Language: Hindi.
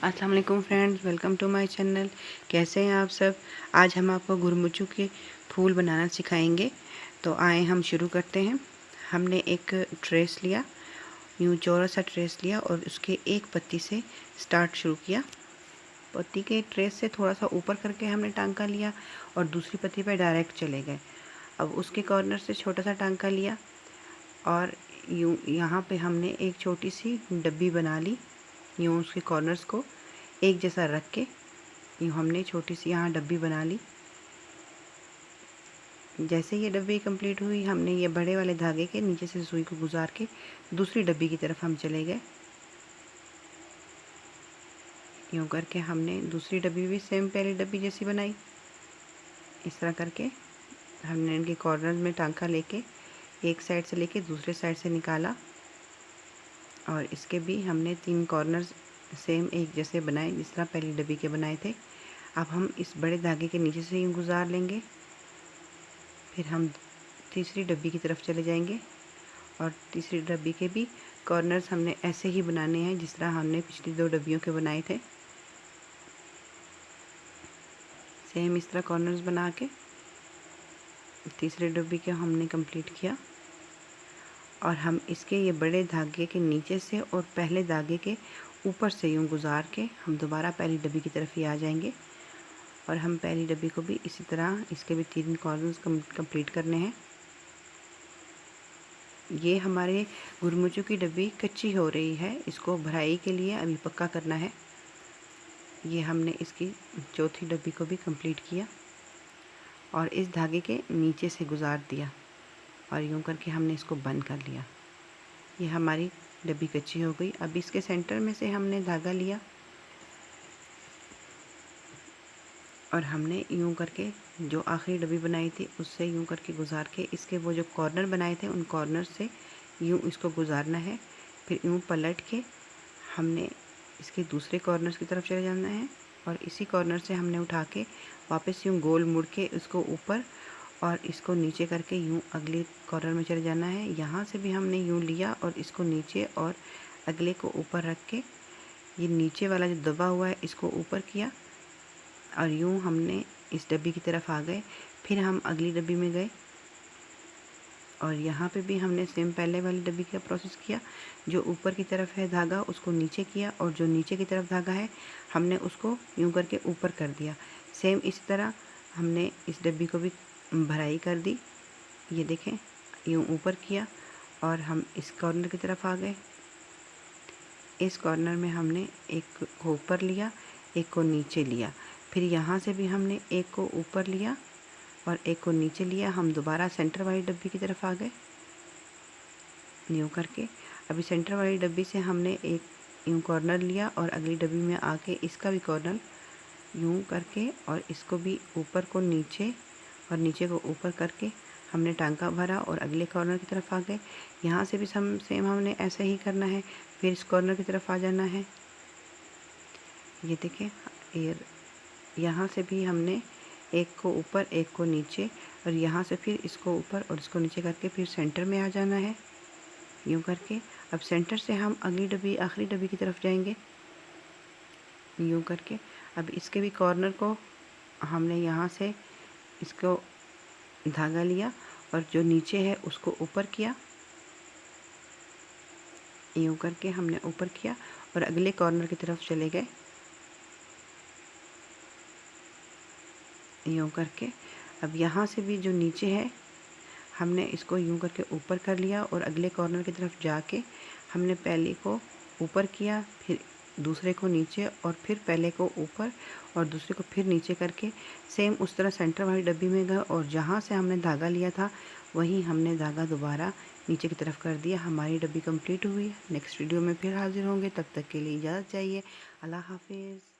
अस्सलाम वालेकुम friends, welcome to my channel. कैसे हैं आप सब। आज हम आपको गुरमुचू के फूल बनाना सिखाएंगे। तो आए हम शुरू करते हैं। हमने एक ट्रेस लिया, यूँ चौड़ा सा ट्रेस लिया और उसके एक पत्ती से स्टार्ट शुरू किया। पत्ती के ट्रेस से थोड़ा सा ऊपर करके हमने टांका लिया और दूसरी पत्ती पर डायरेक्ट चले गए। अब उसके कॉर्नर से छोटा सा टांका लिया और यूँ यहाँ पे हमने एक छोटी सी डब्बी बना ली। यूँ उसके कॉर्नर्स को एक जैसा रख के यूँ हमने छोटी सी यहाँ डब्बी बना ली। जैसे ये डब्बी कंप्लीट हुई, हमने ये बड़े वाले धागे के नीचे से सुई को गुजार के दूसरी डब्बी की तरफ हम चले गए। यूँ करके हमने दूसरी डब्बी भी सेम पहली डब्बी जैसी बनाई। इस तरह करके हमने इनके कॉर्नर में टांका लेके एक साइड से लेके दूसरे साइड से निकाला और इसके भी हमने 3 कॉर्नर सेम एक जैसे बनाए जिस तरह पहली डब्बी के बनाए थे। अब हम इस बड़े धागे के नीचे से यूँ गुजार लेंगे, फिर हम तीसरी डब्बी की तरफ चले जाएंगे और तीसरी डब्बी के भी कॉर्नर्स हमने ऐसे ही बनाने हैं जिस तरह हमने पिछली 2 डब्बियों के बनाए थे। सेम इस तरह कॉर्नर्स बना के तीसरी डब्बी के हमने कंप्लीट किया और हम इसके ये बड़े धागे के नीचे से और पहले धागे के ऊपर से यूँ गुजार के हम दोबारा पहली डब्बी की तरफ ही आ जाएंगे और हम पहली डब्बी को भी इसी तरह इसके भी 3 कॉर्नर्स कंप्लीट करने हैं। ये हमारे गुरमुचू की डब्बी कच्ची हो रही है, इसको भराई के लिए अभी पक्का करना है। ये हमने इसकी चौथी डब्बी को भी कंप्लीट किया और इस धागे के नीचे से गुजार दिया और यूँ करके हमने इसको बंद कर लिया। ये हमारी डब्बी कच्ची हो गई। अब इसके सेंटर में से हमने धागा लिया और हमने यूँ करके जो आखिरी डब्बी बनाई थी उससे यूँ करके गुजार के इसके वो जो कॉर्नर बनाए थे उन कॉर्नर से यूँ इसको गुजारना है। फिर यूँ पलट के हमने इसके दूसरे कॉर्नर की तरफ चले जाना है और इसी कॉर्नर से हमने उठा के वापस यूँ गोल मुड़ के इसको ऊपर और इसको नीचे करके यूँ अगले कॉर्नर में चले जाना है। यहाँ से भी हमने यूँ लिया और इसको नीचे और अगले को ऊपर रख के ये नीचे वाला जो दबा हुआ है इसको ऊपर किया और यूँ हमने इस डब्बी की तरफ आ गए। फिर हम अगली डब्बी में गए और यहाँ पे भी हमने सेम पहले वाली डब्बी का प्रोसेस किया। जो ऊपर की तरफ है धागा उसको नीचे किया और जो नीचे की तरफ धागा है हमने उसको यूँ करके ऊपर कर दिया। सेम इसी तरह हमने इस डब्बी को भी भराई कर दी। ये देखें, यूँ ऊपर किया और हम इस कॉर्नर की तरफ आ गए। इस कॉर्नर में हमने एक को ऊपर लिया, एक को नीचे लिया। फिर यहाँ से भी हमने एक को ऊपर लिया और एक को नीचे लिया। हम दोबारा सेंटर वाली डब्बी की तरफ आ गए यूँ करके। अभी सेंटर वाली डब्बी से हमने एक यूँ कॉर्नर लिया और अगली डब्बी में आके इसका भी कॉर्नर यूँ करके और इसको भी ऊपर को नीचे और नीचे को ऊपर करके हमने टांका भरा और अगले कॉर्नर की तरफ आ गए। यहाँ से भी सेम हमने ऐसे ही करना है। फिर इस कॉर्नर की तरफ आ जाना है। ये देखें, यहाँ से भी हमने एक को ऊपर एक को नीचे और यहाँ से फिर इसको ऊपर और इसको नीचे करके फिर सेंटर में आ जाना है यूँ करके। अब सेंटर से हम अगली डब्बी आखिरी डब्बी की तरफ जाएंगे यूँ करके। अब इसके भी कॉर्नर को हमने यहाँ से इसको धागा लिया और जो नीचे है उसको ऊपर किया यूँ करके हमने ऊपर किया और अगले कॉर्नर की तरफ चले गए यूँ करके। अब यहाँ से भी जो नीचे है हमने इसको यूँ करके ऊपर कर लिया और अगले कॉर्नर की तरफ जाके हमने पहले को ऊपर किया, फिर दूसरे को नीचे और फिर पहले को ऊपर और दूसरे को फिर नीचे करके सेम उस तरह सेंटर वाली डब्बी में गए और जहाँ से हमने धागा लिया था वहीं हमने धागा दोबारा नीचे की तरफ कर दिया। हमारी डब्बी कंप्लीट हुई। नेक्स्ट वीडियो में फिर हाजिर होंगे, तब तक के लिए इजाज़त चाहिए। अल्लाह हाफिज़।